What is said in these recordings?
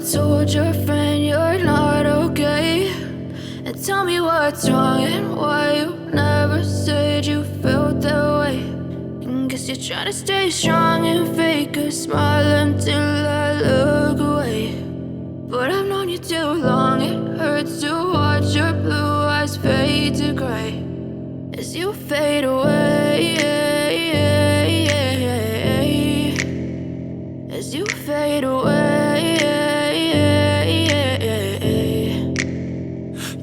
told your friend you're not okay, and tell me what's wrong and why you never said you felt that way. And guess you're trying to stay strong and fake a smile until I look away. But I've known you too long, it hurts to watch your blue eyes fade to gray as you fade away, as you fade away.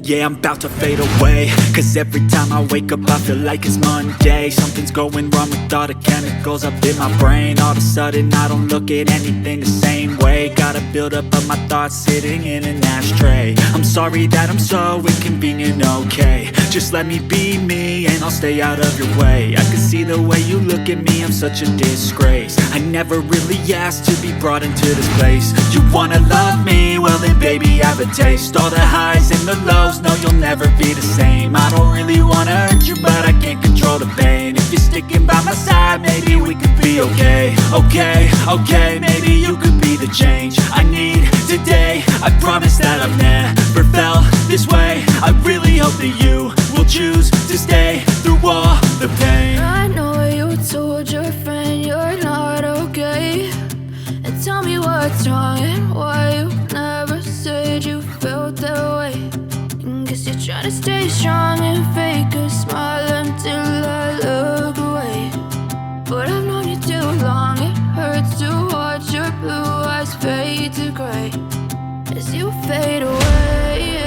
Yeah, I'm about to fade away, cause every time I wake up I feel like it's Monday. Something's going wrong with all the chemicals up in my brain. All of a sudden I don't look at anything the same way. Got a buildup of my thoughts sitting in an ashtray. I'm sorry that I'm so inconvenient, okay. Just let me be me and I'll stay out of your way. I can see the way you look at me, I'm such a disgrace. I never really asked to be brought into this place. You wanna love me? Well then baby, have a taste. All the highs and the lows, no, you'll never be the same. I don't really wanna hurt you, but I can't control the pain. If you're sticking by my side, maybe we could be okay. Okay, maybe you could be the change I need today. I promise that I've never felt this way. I really hope that you will choose to stay through all the pain. I know you told your friend you're not okay, and tell me what's wrong and why you never said you felt that way. Guess you're trying to stay strong and fake a smile until I look away. But I've known you too long, it hurts to watch your blue eyes fade to gray as you fade away,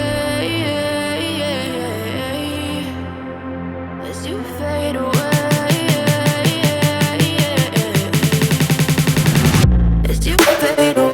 as you fade away, as you fade away.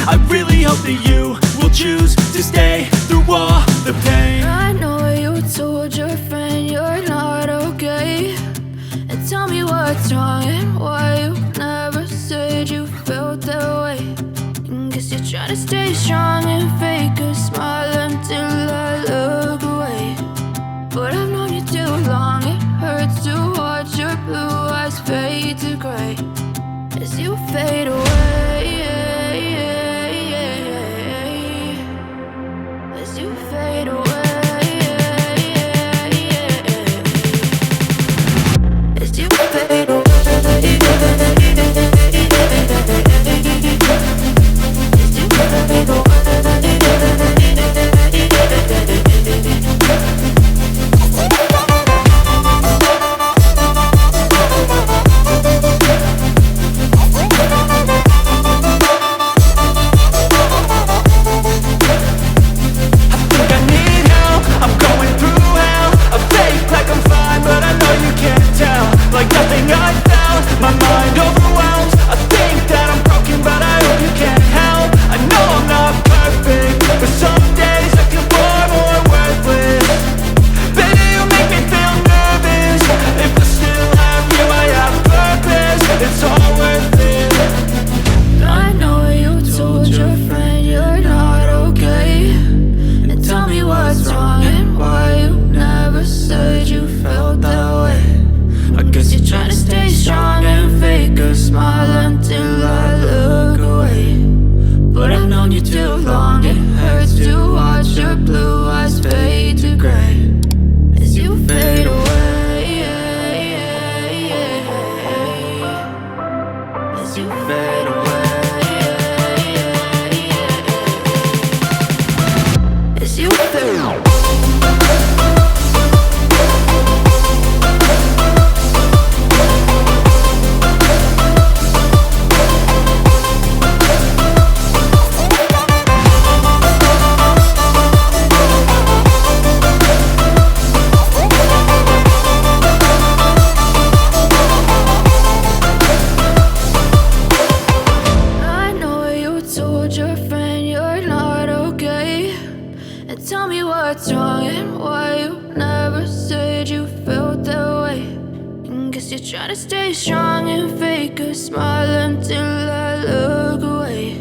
I really hope that you will choose to stay through all the pain. I know you told your friend you're not okay, and tell me what's wrong and why you never said you felt that way. And guess you're trying to stay strong and fake a smile until I look away. But I've known you too long, it hurts to watch your blue eyes fade to gray as you fade away, as you fade away, as you fade away, as you fade away. tell me what's wrong and why you never said you felt that way. And guess you're trying to stay strong and fake a smile until I look away.